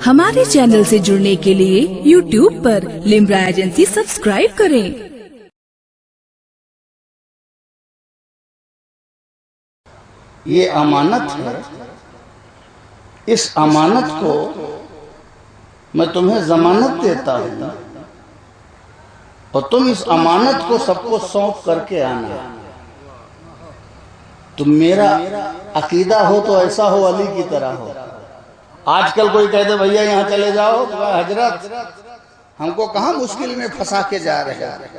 हमारे चैनल से जुड़ने के लिए YouTube पर लिम्रा एजेंसी सब्सक्राइब करें। ये अमानत है, इस अमानत को मैं तुम्हें जमानत देता हूँ और तुम इस अमानत को सबको सौंप करके आना। तुम मेरा अकीदा हो तो ऐसा हो अली की तरह हो। आजकल कोई कहते भैया यहाँ चले जाओ, हजरत हमको कहाँ मुश्किल में फंसा के जा रहे हैं,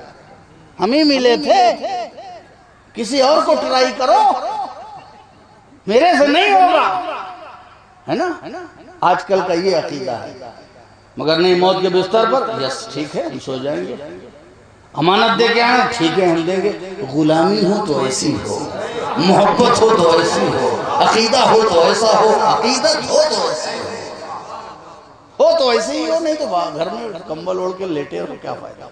हम ही मिले थे, किसी और को ट्राई करो, मेरे से नहीं होगा, है ना। आजकल का ये अकीदा है। मगर नहीं, मौत के बिस्तर पर यस ठीक है हम सो जाएंगे, अमानत दे के आए ठीक है हम देंगे। गुलामी हो तो ऐसी हो, मोहब्बत हो तो ऐसी हो, अकीदा हो तो ऐसा हो, अकीदत हो तो ऐसी हो तो ऐसे ही हो, नहीं तो घर में कंबल ओढ़ के लेटे हो क्या फायदा।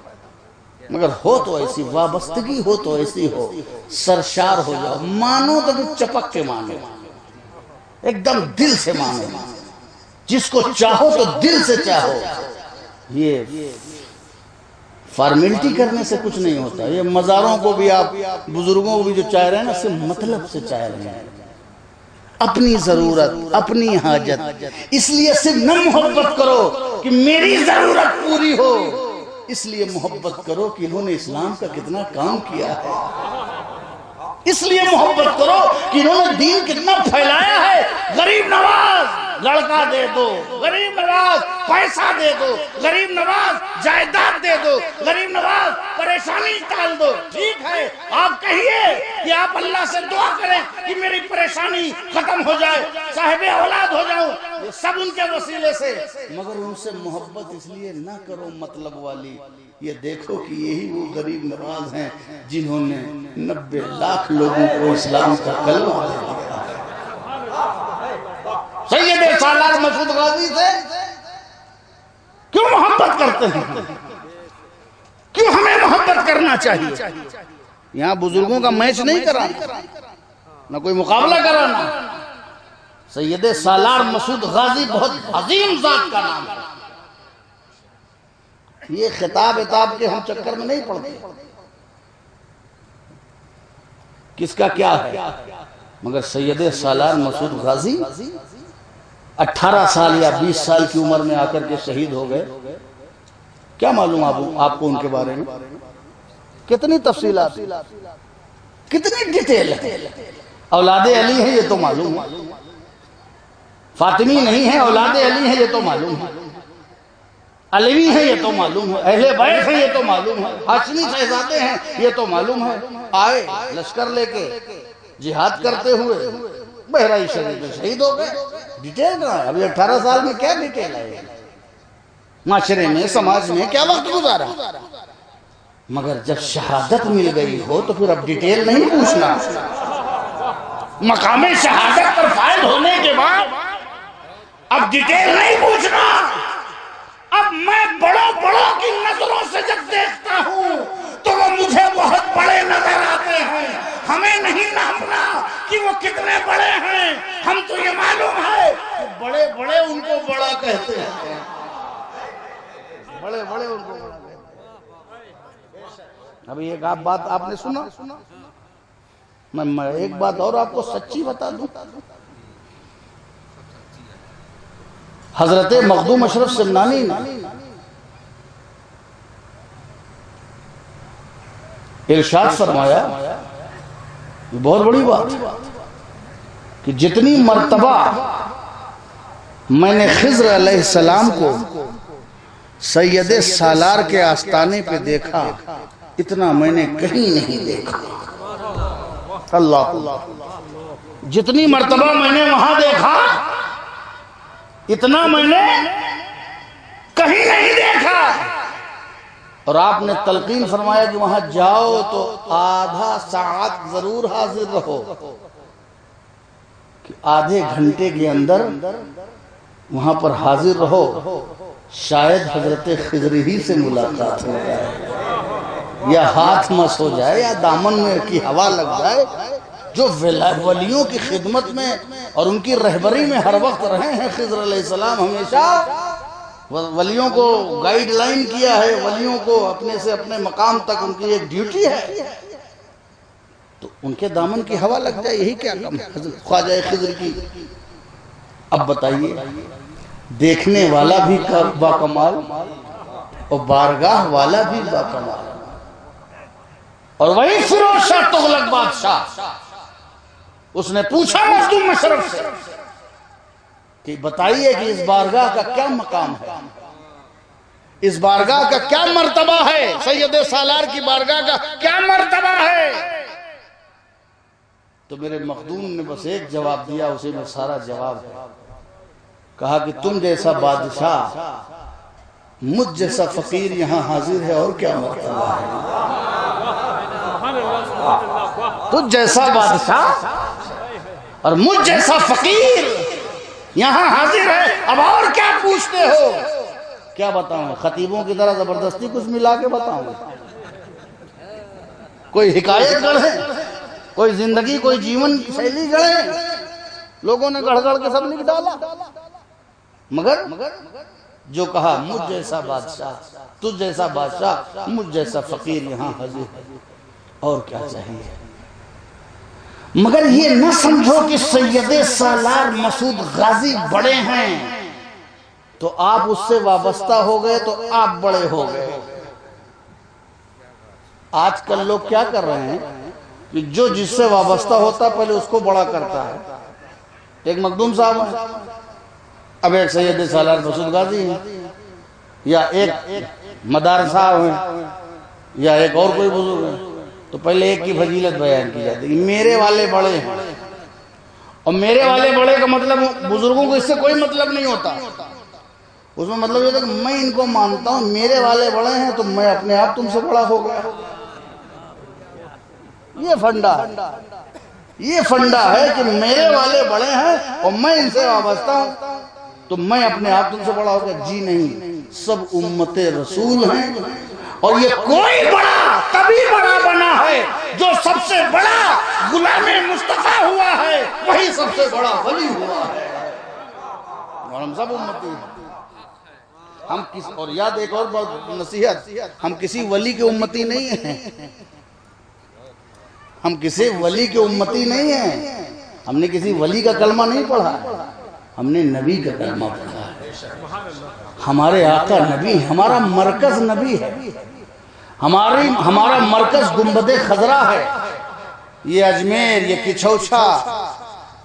मगर हो तो ऐसी, वाबस्तगी हो तो ऐसी हो, सरशार हो जाओ, मानो तो फिर चपक के मानो, एकदम दिल से मानो, जिसको चाहो तो दिल से चाहो। ये फॉर्मेलिटी करने से कुछ नहीं होता। ये मज़ारों को भी, आप बुजुर्गों को भी जो चाह रहे हैं ना, सिर्फ मतलब से चाह रहे हैं, अपनी जरूरत, अपनी हाजत। इसलिए सिर्फ न मोहब्बत करो कि मेरी जरूरत पूरी हो, इसलिए मोहब्बत करो कि इन्होंने इस्लाम का कितना काम किया है, इसलिए मोहब्बत करो कि इन्होंने दीन कितना फैलाया है। गरीब नवाज लड़का दे दो, गरीब नवाज पैसा दे दो, गरीब नवाज जायदाद दे दो, गरीब नवाज परेशानी टाल दो। ठीक है, आप कहिए कि आप अल्लाह से दुआ करें कि मेरी परेशानी खत्म हो जाए, साहिबे औलाद हो जाऊं, ये सब उनके वसीले से। मगर उनसे मोहब्बत इसलिए ना करो मतलब वाली, ये देखो कि यही वो गरीब नवाज हैं जिन्होंने 90 लाख लोगों को इस्लाम का कलमा दे दिया। सैयद सालार मसूद गाजी से क्यों मोहब्बत करते हैं, क्यों हमें मोहब्बत करना चाहिए। यहाँ बुजुर्गों का मैच नहीं कराना, ना कोई मुकाबला कराना। सैयद सालार मसूद गाजी बहुत अजीम जात का नाम है। ये खिताब इताब के हम चक्कर में नहीं पड़ते, किसका क्या है। मगर सैयद सालार मसूद गाजी 18 साल या 20 साल की उम्र में आकर के शहीद हो गए। क्या मालूम आपको उनके बारे में, कितनी तफसीलात, कितनी डिटेल है। औलादे अली है ये तो मालूम है, फातिमी नहीं है, औलादे अली है ये तो मालूम है, अलवी है ये तो मालूम है, अहले बैत है ये तो मालूम है, हाशमी शहजादे हैं ये तो मालूम है। आए लश्कर लेके जिहाद करते हुए बहराइच शरीफ में शहीद हो गए। डिटेल ना है, अभी 18 साल में क्या डिटेल है, माशरे में समाज में क्या वक्त गुजारा। मगर जब शहादत मिल गई हो तो फिर अब डिटेल नहीं पूछना। मकामे शहादत पर फायद होने के बाद अब डिटेल नहीं पूछना। अब मैं बड़ों की नजरों से जब देखता हूँ तो वो मुझे बहुत बड़े नजर आते हैं। हमें नहीं नापना कि वो कितने बड़े हैं, हम तो ये मालूम है कि बड़े बड़े उनको बड़ा कहते हैं, बड़े बड़े उनको बड़ा कहते हैं। अभी एक आप बात आपने सुना, मैं एक बात और आपको सच्ची बता दूं। हजरत मखदूम अशरफ सिमनानी ने इरशाद फरमाया, ये बहुत बड़ी बात कि जितनी मर्तबा मैंने खिज़्र अलैहिस्सलाम को सैयद सालार के आस्ताने पे देखा, इतना मैंने कहीं नहीं देखा। अल्लाह, जितनी मर्तबा मैंने वहां देखा, इतना मैंने कहीं नहीं देखा। और आपने तलकीन फरमाया कि वहां जाओ तो आधा सात जरूर हाजिर रहो, कि आधे घंटे के अंदर वहां पर हाजिर रहो, शायद हजरत खिज़्र ही से मुलाकात हो जाए, या हाथ मस हो जाए, या दामन में की हवा लग जाए, जो वलियों की खिदमत में और उनकी रहबरी में हर वक्त रहे हैं। खिज़्र अलैहिस्सलाम हमेशा वलियों को गाइडलाइन किया है, वलियों को अपने से अपने मकाम तक उनकी एक ड्यूटी है। तो उनके दामन की हवा लग जाए, यही क्या कम है ख्वाजा खिज़्र की। अब बताइए, देखने वाला भी बाकमाल और बारगाह वाला भी बाकमाल। और वही फिरोज शाह तुगलक बादशाह, उसने पूछा मखदूम मशरफ से कि बताइए कि इस बारगाह का क्या मकाम है, इस बारगाह का क्या मर्तबा है, सैयद सालार की बारगाह का क्या मर्तबा है। तो मेरे मखदूम ने बस एक जवाब दिया, उसे में सारा जवाब है। कहा कि तुम जैसा बादशाह, मुझ जैसा फकीर यहाँ हाजिर है, और क्या मर्तबा है। तुझ जैसा बादशाह और मुझ जैसा फकीर यहाँ हाजिर है, अब और क्या पूछते हो। क्या बताऊं, खतीबों की तरह जबरदस्ती कुछ मिला के बताऊं। कोई हिकायत गढ़े, कोई जिंदगी, कोई जीवन की शैली गढ़े, लोगों ने गढ़ गढ़ के सब लिख डाला। मगर जो कहा मुझ जैसा बादशाह, तुझ जैसा बादशाह, मुझ जैसा फकीर यहाँ हाजिर है, और क्या चाहिए। मगर ये न समझो कि सैयद सालार मसूद गाजी बड़े हैं तो आप उससे वाबस्ता हो गए तो आप बड़े हो गए। आजकल लोग क्या कर रहे हैं कि जो जिससे वाबस्ता होता पहले उसको बड़ा करता है। एक मखदूम साहब है, अब एक सैयद सालार मसूद गाजी है, या एक मदार साहब है, या एक और कोई बुजुर्ग है, तो पहले एक की फजीलत बयान की जाती है, मेरे वाले बड़े हैं। और मेरे वाले बड़े का मतलब, बुजुर्गों को इससे कोई मतलब नहीं होता। उसमें मतलब ये था कि मैं इनको मानता हूं, मेरे वाले बड़े हैं तो मैं अपने आप तुमसे बड़ा हो गया। ये फंडा है कि मेरे वाले बड़े हैं और मैं इनसे वाबस्ता हूं तो मैं अपने आप तुमसे बड़ा हो गया। जी नहीं, सब उम्मते रसूल हैं, और ये कोई बड़ा तभी बड़ा बना है जो सबसे बड़ा गुलामे मुस्तफा हुआ है, वही सबसे बड़ा वली हुआ है। और हम सब उम्मती हैं। हम किस, और याद एक और बात नसीहत, हम किसी वली के उम्मती नहीं हैं, हम किसी वली के उम्मती नहीं हैं। हमने किसी वली का कलमा नहीं पढ़ा, हमने नबी का कलमा पढ़ा है। हमारे आका नबी, हमारा मरकज नबी है, हमारा मरकज गुंबदे खजरा है। ये अजमेर, ये किछौछा,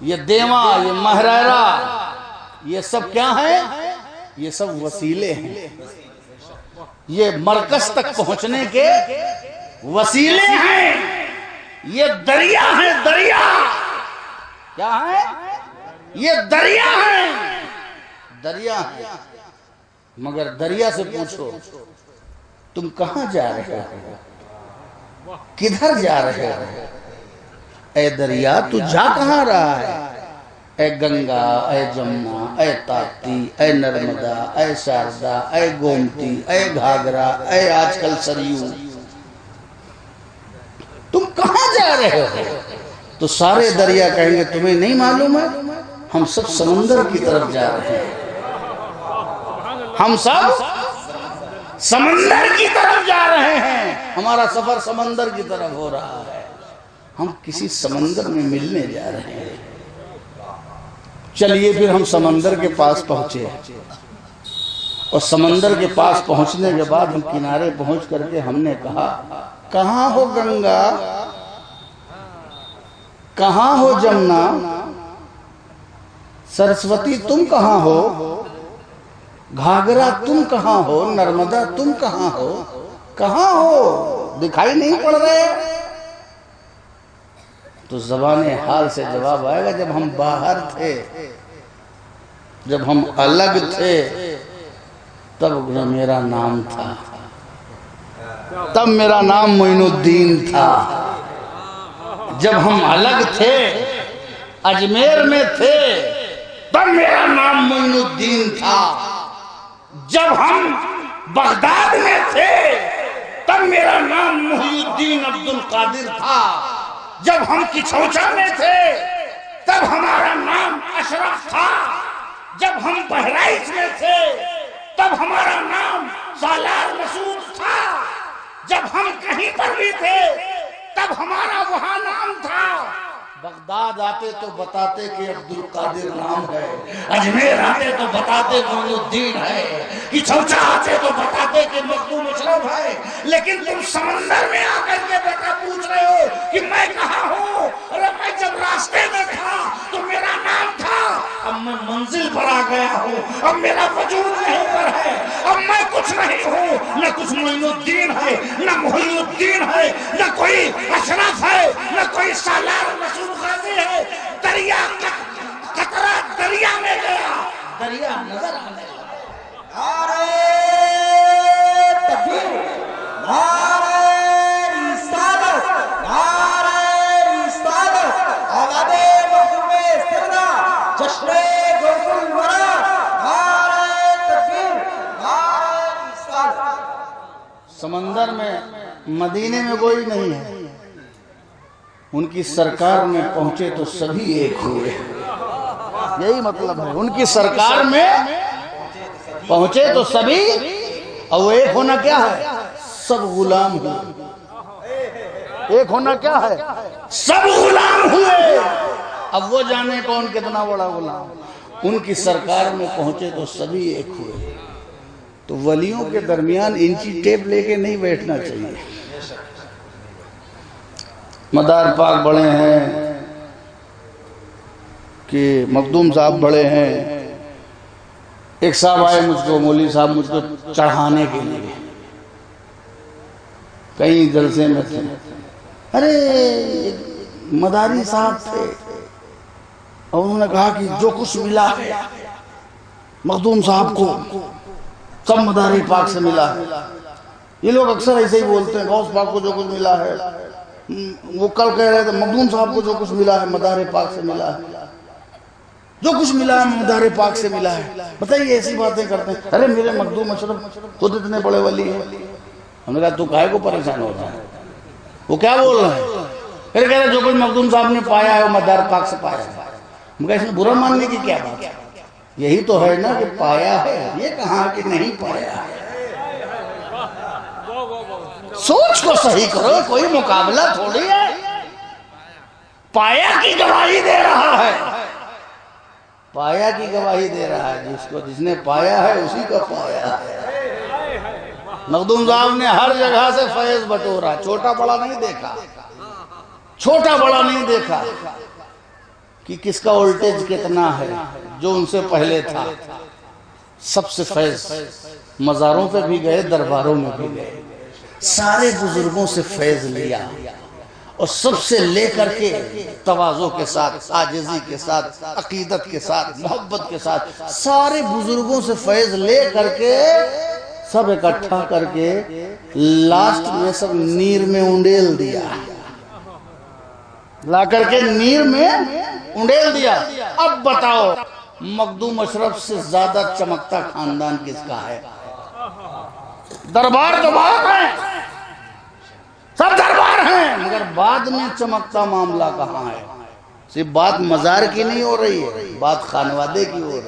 ये देवा, ये महरारा, ये सब क्या है? ये सब वसीले हैं। ये मरकज तक पहुंचने के वसीले हैं। ये दरिया है, दरिया क्या है? ये दरिया है, दरिया है। मगर दरिया से पूछो तुम कहां जा रहे हो, किधर जा रहे हो? ए दरिया तू जा कहां रहा है? ए गंगा, ए जमुना, ए ताप्ती, ए नर्मदा, ए शारदा, ए गोमती, ए घाघरा, ए आजकल सरयू, तुम कहां जा रहे हो? तो सारे दरिया कहेंगे तुम्हें नहीं मालूम है, हम सब समंदर की तरफ जा रहे हैं, हम सब समंदर की तरफ जा रहे हैं, हमारा सफर समंदर की तरफ हो रहा है, हम किसी समंदर में मिलने जा रहे हैं। चलिए फिर हम समंदर के पास पहुंचे, और समंदर के पास पहुंचने के बाद हम किनारे पहुंच करके हमने कहा, कहां हो गंगा, कहां हो जमुना, सरस्वती तुम कहां हो, घाघरा तुम कहां हो, नर्मदा तुम कहां हो, कहां हो, दिखाई नहीं पड़ रहे? तो ज़बाने हाल से जवाब आएगा, जब हम बाहर थे, जब हम अलग थे, तब मेरा नाम था, तब मेरा नाम मोइनुद्दीन था। जब हम अलग थे, अजमेर में थे, तब मेरा नाम मोइनुद्दीन था। जब हम बगदाद में थे, तब मेरा नाम मुहीउद्दीन अब्दुल कादिर था। जब हम किछौचा में थे तब हमारा नाम अशरफ था, जब हम बहराइच में थे तब हमारा नाम सालार मसूद था, जब हम कहीं पर भी थे तब हमारा वहां नाम था। बगदाद आते तो बताते कि अब्दुल कादिर नाम है, अजमेर आते तो बताते मोइनुद्दीन है, किछौचा आते तो बताते कि मखदूम अशरफ है। लेकिन तुम समंदर में आकर के बेटा पूछ रहे हो कि मैं कहाँ हूँ? अरे मैं जब रास्ते में था तो मेरा नाम था, अब मैं मंजिल पर आ गया हूँ, अब मेरा वजूद यहीं पर है, अब मैं कुछ नहीं हूँ, न कुछ मोइनुद्दीन है, न मोहिउद्दीन है, न कोई अशरफ है, न कोई सालार मसूद गाजी है। दरिया कतरा दरिया में गया, दरिया नजर आने लगा। नारे तकबीर, नारे रिसालत, नारे रिसालत, औलादे मखदूम इस्तिगना, जश्न गुल वरा, नारे तकबीर, नारे रिसालत। समंदर में मदीने में कोई नहीं है, उनकी सरकार में पहुंचे तो सभी एक हुए, यही मतलब है। उनकी सरकार में पहुंचे तो सभी, और वो एक होना क्या है? सब गुलाम हुए। एक होना क्या है? सब गुलाम हुए। अब वो जाने कौन कितना बड़ा गुलाम। उनकी सरकार में पहुंचे तो सभी एक हुए। तो वलियों के दरमियान इंची टेप लेके नहीं बैठना चाहिए। मदार पाक बड़े हैं कि मखदूम साहब बड़े हैं। एक साहब आए मुझको, मौलवी साहब मुझको चढ़ाने के लिए, कई जलसे में थे। अरे मदारी साहब थे और उन्होंने कहा कि जो कुछ मिला है मखदूम साहब को सब मदारी पाक से मिला है। ये लोग अक्सर ऐसे ही बोलते हैं, गौस पाक को जो कुछ मिला है। वो कल कह रहे थे मखदूम साहब को जो कुछ मिला है मदारे पाक से मिला है, जो कुछ मिला है मदारे पाक से मिला है। बताइए ऐसी बातें करते हैं। अरे मेरे मखदूम अशरफ खुद इतने बड़े वली हैं। हमने कहा तू काहे को परेशान होता है? वो क्या बोल रहे हैं? फिर कह रहे जो कुछ मखदूम साहब ने पाया है वो मदार पाक से पाया है। मैं इसमें बुरा मानने की क्या बात है? यही तो है ना कि पाया है, ये कहा कि नहीं पाया है। सोच को सही करो, कोई मुकाबला थोड़ी है। पाया की गवाही दे रहा है, पाया की गवाही दे रहा है। जिसने पाया है उसी का पाया है। मखदूम साहब ने हर जगह से फैज बटोरा, छोटा बड़ा नहीं देखा, छोटा बड़ा नहीं देखा कि किसका वोल्टेज कितना है। जो उनसे पहले था सबसे फैज, मज़ारों पे भी गए, दरबारों में भी गए, सारे बुजुर्गों से फैज लिया और सबसे लेकर के तवाज़ो के साथ, आजिज़ी के साथ, अकीदत के साथ, मोहब्बत के साथ सारे बुजुर्गों से फैज ले करके सब इकट्ठा करके लास्ट में सब नीर में उंडेल दिया, ला करके नीर में उंडेल दिया। अब बताओ मखदूम अशरफ से ज्यादा चमकता खानदान किसका है? दरबार तो बहुत है, सब दरबार हैं, मगर बाद में चमकता मामला कहाँ है? सिर्फ बात मजार की नहीं हो रही है, बात खानवादे की हो रही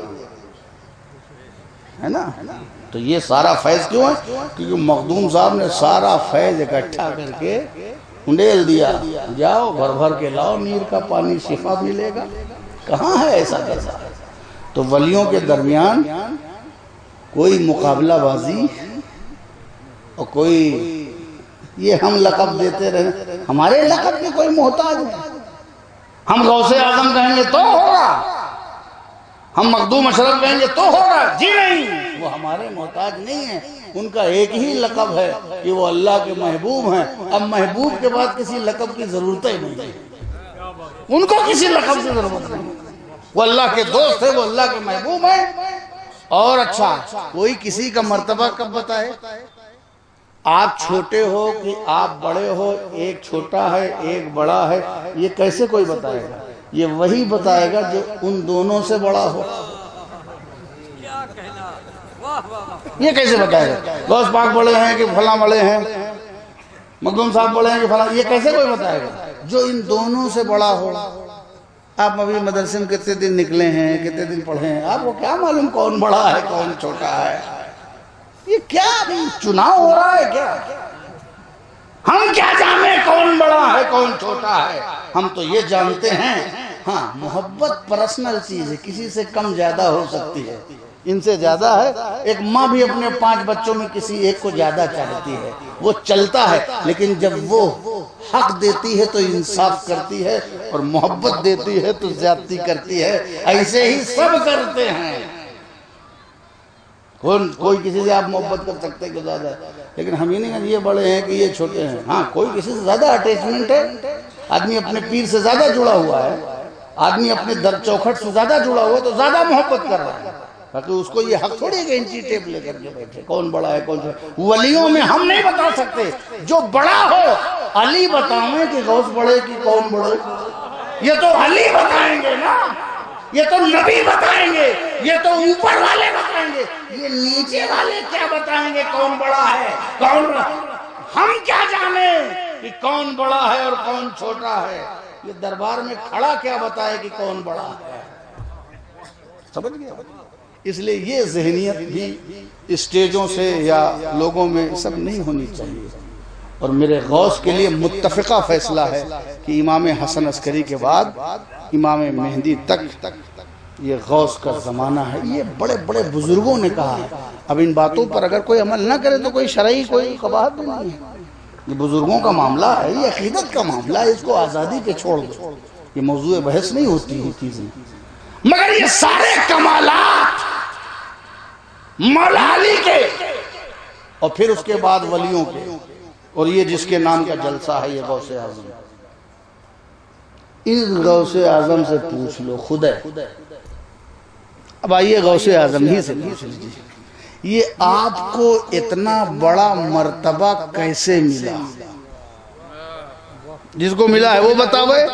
है ना। तो ये सारा फैज क्यों है? क्योंकि मखदूम साहब ने सारा फैज इकट्ठा करके उंडेल दिया। जाओ भर भर के लाओ नीर का पानी, शिफा मिलेगा। कहाँ है ऐसा कैसा? तो वलियों के दरमियान कोई मुकाबलाबाजी और कोई ये हम लक़ब देते रहे, हमारे लक़ब के कोई मोहताज है। हम गौसे आज़म कहेंगे तो होगा, हम मखदूम अशरफ कहेंगे तो होगा, जी नहीं, वो हमारे मोहताज नहीं है। उनका एक ही लक़ब है कि वो अल्लाह के महबूब हैं। अब महबूब के बाद किसी लक़ब की जरूरत ही नहीं है, उनको किसी लक़ब की जरूरत नहीं। वो अल्लाह के दोस्त है, वो अल्लाह के महबूब है। और अच्छा, कोई किसी का मर्तबा कब बताए? आप छोटे हो कि आप बड़े हो, एक छोटा है एक बड़ा है, ये कैसे कोई बताएगा? ये वही बताएगा जो उन दोनों से बड़ा हो। ये कैसे बताएगा? गौस पाक बड़े हैं कि फला बड़े हैं, मखदूम साहब बड़े हैं कि फला, ये कैसे कोई बताएगा? जो इन दोनों से बड़ा हो। आप अभी मदरसे में कितने दिन निकले हैं, कितने दिन पढ़े हैं, आपको क्या मालूम कौन बड़ा है कौन छोटा है? ये क्या चुनाव हो रहा है क्या? हम क्या जाने कौन बड़ा है कौन छोटा है? हम तो ये जानते हैं, हाँ मोहब्बत पर्सनल चीज है, किसी से कम ज्यादा हो सकती है, इनसे ज्यादा है। एक माँ भी अपने 5 बच्चों में किसी एक को ज्यादा चाहती है, वो चलता है, लेकिन जब वो हक देती है तो इंसाफ करती है, और मोहब्बत देती है तो ज्यादती करती है। ऐसे ही सब करते हैं। कोई किसी से आप मोहब्बत कर सकते हैं कि ज्यादा, लेकिन हम ये नहीं ये बड़े हैं कि ये छोटे हैं। हाँ कोई किसी से ज्यादा अटैचमेंट है, आदमी अपने पीर से ज्यादा जुड़ा हुआ है, आदमी अपने दर चौखट से ज्यादा जुड़ा हुआ है, तो ज्यादा मोहब्बत कर रहा है। ताकि उसको ये हक थोड़ी है इंची टेप लेकर के बैठे कौन बड़ा है कौन छोटा। वलियों में हम नहीं बता सकते, जो बड़ा हो अली बताएं कि गौस बड़े कि कौन बड़े, ये तो अली बताएंगे ना, ये तो नबी बताएंगे, ये तो ऊपर वाले बताएंगे, ये नीचे वाले क्या बताएंगे कौन बड़ा है कौन बड़ा? हम क्या जाने कि कौन बड़ा है और कौन छोटा है? ये दरबार में खड़ा क्या बताए कि कौन बड़ा है? समझ गया? इसलिए ये ज़हनियत भी स्टेजों से या लोगों में सब नहीं होनी चाहिए। और मेरे गौस के लिए मुत्तफ़िक़ा फैसला है कि इमाम हसन अस्करी के बाद इमाम मेहदी तक ये गौस का ज़माना है। ये बड़े बड़े बुजुर्गों ने कहा है। अब इन बातों पर अगर कोई अमल ना करे तो कोई शरई कोई कबाहत नहीं है। ये बुजुर्गों का मामला है, ये अकीदत का मामला है, इसको आज़ादी पे छोड़ दो। ये मौजूए बहस नहीं होती है चीज़ें। मगर ये सारे कमालात मौला अली के और फिर उसके बाद वलियों के, और ये जिसके नाम का जलसा है ये गौसे आजम। इस गौसे आजम से पूछ लो खुद है। अब आइए गौसे आजम ही से पूछ लीजिए, ये आपको इतना बड़ा मर्तबा कैसे मिला? जिसको मिला है वो बतावे,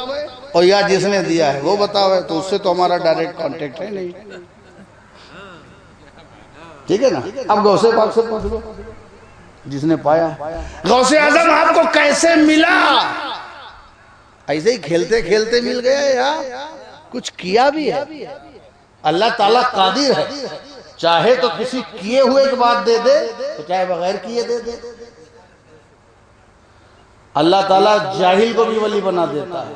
और या जिसने दिया है वो बतावे। तो उससे तो हमारा डायरेक्ट कांटेक्ट है नहीं, ठीक है ना? अब गौसे पाक से पूछ लो जिसने पाया। गौसे आजम आपको कैसे मिला? ऐसे ही खेलते खेलते मिल गया या कुछ किया भी है? अल्लाह ताला कादिर है, चाहे तो किसी किए हुए के बाद दे दे, तो चाहे बगैर किए दे दे। अल्लाह ताला जाहिल को भी वली बना देता है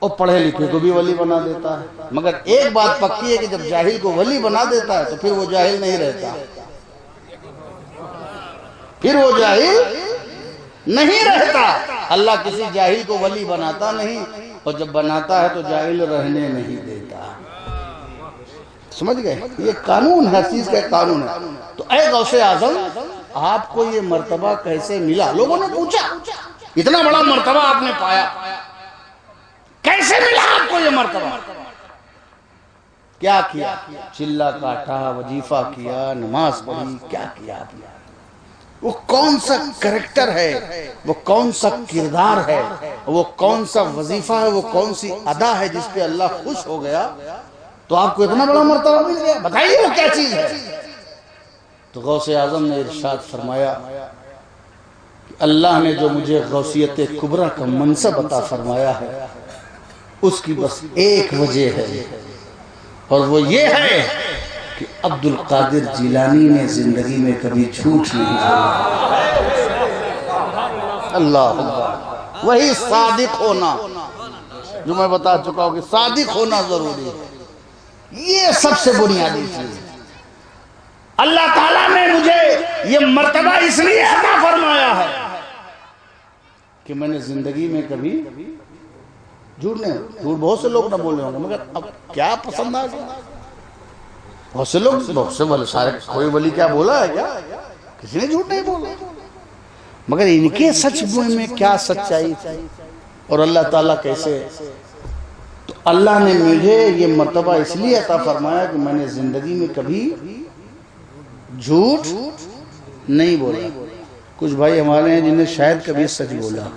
और पढ़े लिखे को भी वली बना देता है। मगर एक बात पक्की है कि जब जाहिल को वली बना देता है तो फिर वो जाहिल नहीं रहता, फिर वो जाहिल नहीं रहता। अल्लाह किसी जाहिल को वली बनाता नहीं, और जब बनाता है तो जाहिल रहने नहीं देता। समझ गए? ये कानून है, हर चीज का कानून है। तो ऐ गौसे आजम आपको ये मर्तबा कैसे मिला? लोगों ने पूछा, इतना बड़ा मर्तबा आपने पाया, कैसे मिला आपको ये मर्तबा? क्या किया? चिल्ला काटा, वजीफा किया, नमाज पढ़ी, क्या किया आपने? वो कौन सा कैरेक्टर है, वो कौन सा किरदार है, वो कौन सा वजीफा है, वो कौन सी अदा है जिस पे अल्लाह खुश हो गया तो आपको इतना बड़ा मर्तबा मिल गया? बताइए वो क्या चीज है? तो गौसे आजम ने इरशाद फरमाया कि अल्लाह ने जो मुझे गौसियत कुबरा का मनसब अता फरमाया है उसकी बस एक वजह है, और वो ये है कि अब्दुल कादिर जिलानी ने जिंदगी में कभी झूठ नहीं बोला। अल्लाह, वही सादिक होना जो मैं बता चुका हूं कि सादिक होना जरूरी है। ये सबसे बुनियादी चीज है। अल्लाह ताला ने मुझे ये मर्तबा इसलिए अता फरमाया है कि मैंने जिंदगी में कभी झूठ नहीं, झूठ बहुत से लोग ना बोले होंगे, मगर अब क्या पसंद आ गया? बहुत से लोग, बहुत से वाले सारे, कोई वली क्या बोला है क्या? किसी ने झूठ नहीं बोला, मगर इनके सच में क्या सच्चाई थी और अल्लाह ताला कैसे? तो अल्लाह ने मुझे ये मर्तबा इसलिए अता फरमाया कि मैंने जिंदगी में कभी झूठ नहीं बोला। कुछ भाई हमारे हैं जिन्हें शायद कभी सच बोला,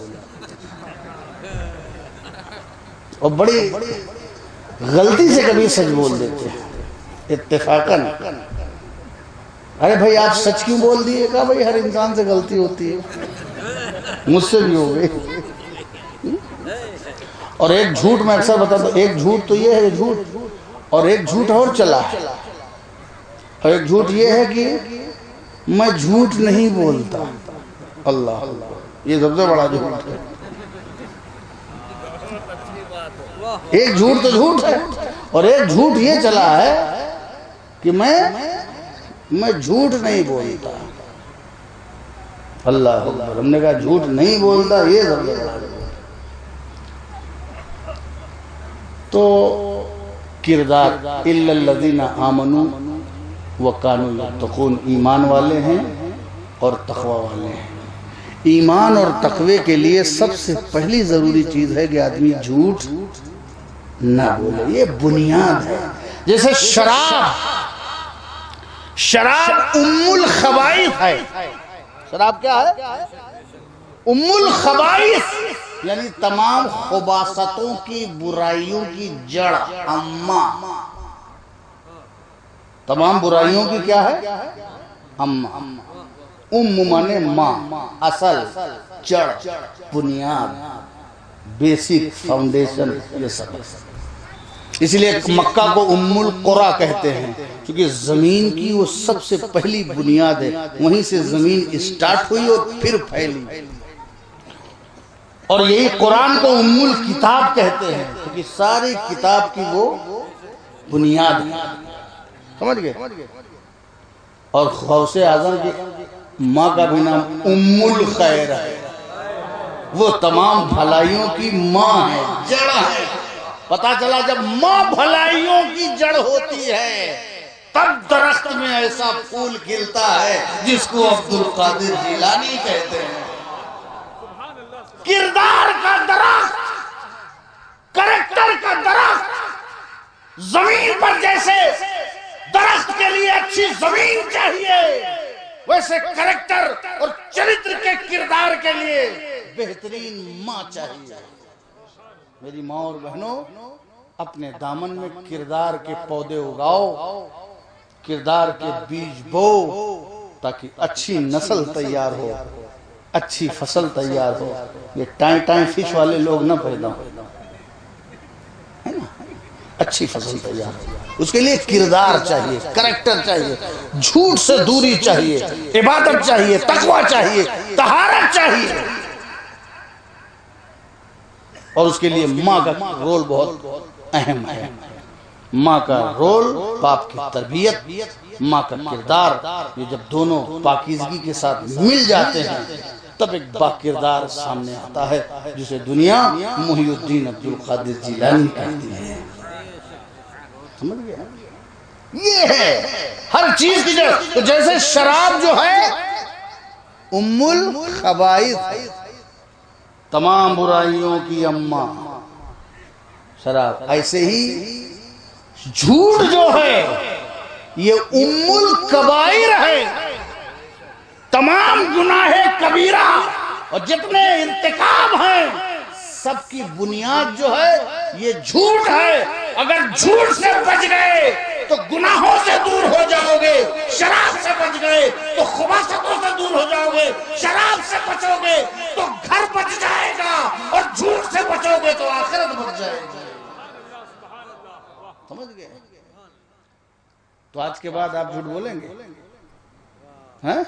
और बड़ी गलती से कभी सच बोल देते हैं इत्तेफाकन। अरे भाई आप सच क्यों बोल दिए? कहा भाई हर इंसान से गलती होती है, मुझसे भी हो गई। और एक झूठ मैं अक्सर बताता हूं, एक झूठ तो ये है झूठ, और एक झूठ और चला है। और एक झूठ ये है कि मैं झूठ नहीं बोलता। अल्लाह, ये सबसे बड़ा झूठ है। एक झूठ तो झूठ है, और एक झूठ ये चला है कि मैं झूठ नहीं बोलता। अल्लाह, हमने कहा झूठ नहीं बोलता, ये सबसे बड़ा झूठ। तो किरदार इल्लल्लज़ीना आमनू व कानू यत्तकून, ईमान वाले हैं और तकवा वाले हैं। ईमान और तकवे के लिए सबसे पहली जरूरी चीज है कि आदमी झूठ ना बोले, ये बुनियाद है। जैसे शराब उम्मुल खबाइस है। शराब क्या है? उम्मुल खबाइस, यानी तमाम खुबासतों की, बुराइयों की जड़, अम्मा। तमाम बुराइयों की क्या है? अम्मा। उम्म माने माँ, असल, जड़, बुनियाद, बेसिक, फाउंडेशन, ये सब। इसलिए मक्का को उम्मुल कुरा कहते हैं, क्योंकि जमीन की वो सबसे पहली बुनियाद है। वहीं से जमीन स्टार्ट हुई और फिर फैली। और यही कुरान को उम्मुल किताब कहते हैं, क्योंकि सारी किताब की वो बुनियाद है। समझ गए? और गौसे आजम की माँ का भी नाम उम्मुल खैर है। वो तमाम भलाइयों की माँ है, जड़ है। पता चला जब माँ भलाइयों की जड़ होती है, तब दरख्त में ऐसा फूल खिलता है जिसको अब्दुल कादिर जिलानी कहते हैं। किरदार का दरख्त, कैरेक्टर का दरख्त। जमीन पर जैसे दरख्त के लिए अच्छी जमीन चाहिए, वैसे कैरेक्टर और चरित्र के किरदार के लिए बेहतरीन माँ चाहिए। मेरी माँ और बहनों, अपने दामन में किरदार के पौधे उगाओ, किरदार के बीज बो, ताकि अच्छी नस्ल तैयार हो, अच्छी फसल तैयार हो। ये टाइम फिश वाले लोग ना पैदा हो, है ना? अच्छी फसल तैयार हो, उसके लिए किरदार चाहिए, कैरेक्टर चाहिए, झूठ से दूरी चाहिए, इबादत चाहिए, तकवा चाहिए, तहारत चाहिए। और उसके लिए माँ का रोल बहुत अहम है। माँ का रोल, बाप की तरबियत, माँ का किरदार, ये जब दोनों पाकीज़गी के साथ मिल जाते हैं, तब एक बाकिरदार सामने आता है, जिसे दुनिया मुहियुद्दीन अब्दुल कादिर जिलानी कहती है। समझ गया? ये है हर चीज की जड़। तो जैसे शराब जो है उम्मुल खबाइस, तमाम बुराइयों की अम्मा शराब, ऐसे ही झूठ जो है ये उम्मुल कबाइर है, तमाम गुनाहे कबीरा। और जितने इर्तिकाब हैं सबकी बुनियाद जो है ये झूठ है। अगर झूठ से बच गए तो गुनाहों से दूर हो जाओगे, शराब से बच गए तो खुबासतों से दूर हो जाओगे, शराब से बचोगे तो घर बच जाएगा, और झूठ से बचोगे तो आखिरत बच जाएगी। समझ गए? तो आज के बाद आप झूठ बोलेंगे? हैं?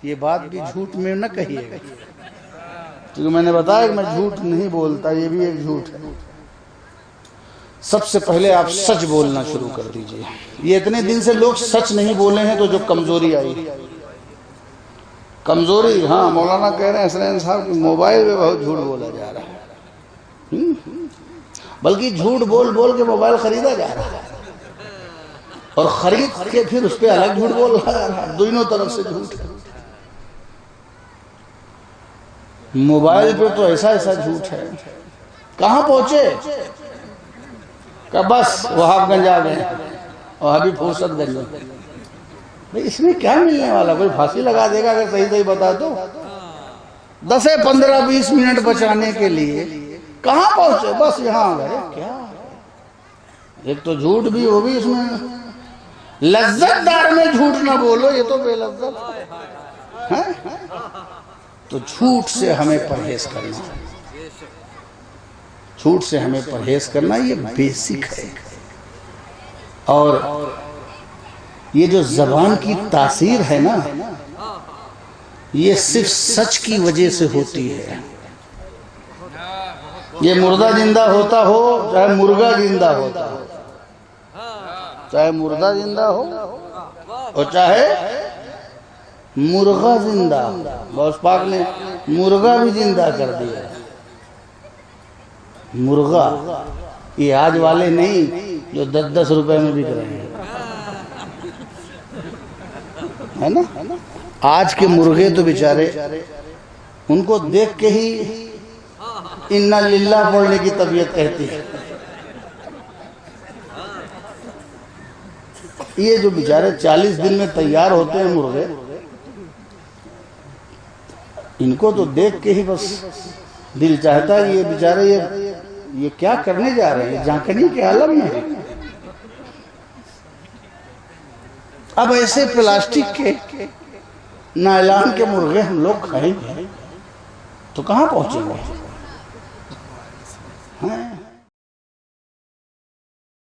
ये बात भी झूठ में न कहिएगा, क्योंकि मैंने बताया कि मैं झूठ नहीं बोलता, ये भी एक झूठ है। सबसे पहले आप सच बोलना शुरू कर दीजिए। ये इतने दिन से लोग सच नहीं बोले हैं, तो जो कमजोरी आई, कमजोरी, हाँ मौलाना कह रहे हैं हसनैन साहब कि मोबाइल में बहुत झूठ बोला जा रहा है। बल्कि झूठ बोल बोल के मोबाइल खरीदा जा रहा है, और खरीद के फिर उस पर अलग झूठ बोल रहा है। दोनों तरफ से झूठ है। मोबाइल पे तो ऐसा ऐसा झूठ है। कहाँ पहुंचे? का बस वहाबगंज आ गए, और अभी फुर्सतगंज। भाई इसमें क्या मिलने वाला? कोई फांसी लगा देगा अगर सही सही बता दो। 10 15 20 मिनट बचाने के लिए कहाँ पहुंचे? बस यहाँ आ गए। क्या एक तो झूठ भी, वो भी इसमें लज्जतदार में झूठ ना बोलो, ये तो बेलज्जत है। तो झूठ से हमें परहेज करना है। झूठ से हमें परहेज करना, ये बेसिक है। और ये जो जबान की तासीर है ना, ये सिर्फ सच की वजह से होती है। ये मुर्दा जिंदा होता हो चाहे मुर्गा जिंदा होता हो, चाहे मुर्दा जिंदा हो और चाहे मुर्गा जिंदा। गौस पाक ने मुर्गा भी जिंदा कर दिया। मुर्गा ये आज वाले नहीं जो 10-10 रुपए में बिक रहे हैं, है ना। आज के मुर्गे तो बेचारे, उनको देख के ही इन्ना लिल्लाह पढ़ने की तबीयत कहती है। ये जो बेचारे 40 दिन में तैयार होते हैं मुर्गे, इनको तो देख के ही बस दिल चाहता है ये बेचारे ये क्या करने जा रहे हैं, झांकनी के आलम में। अब ऐसे प्लास्टिक के नायलॉन के मुर्गे हम लोग खाएंगे तो कहाँ पहुंचेंगे? हैं?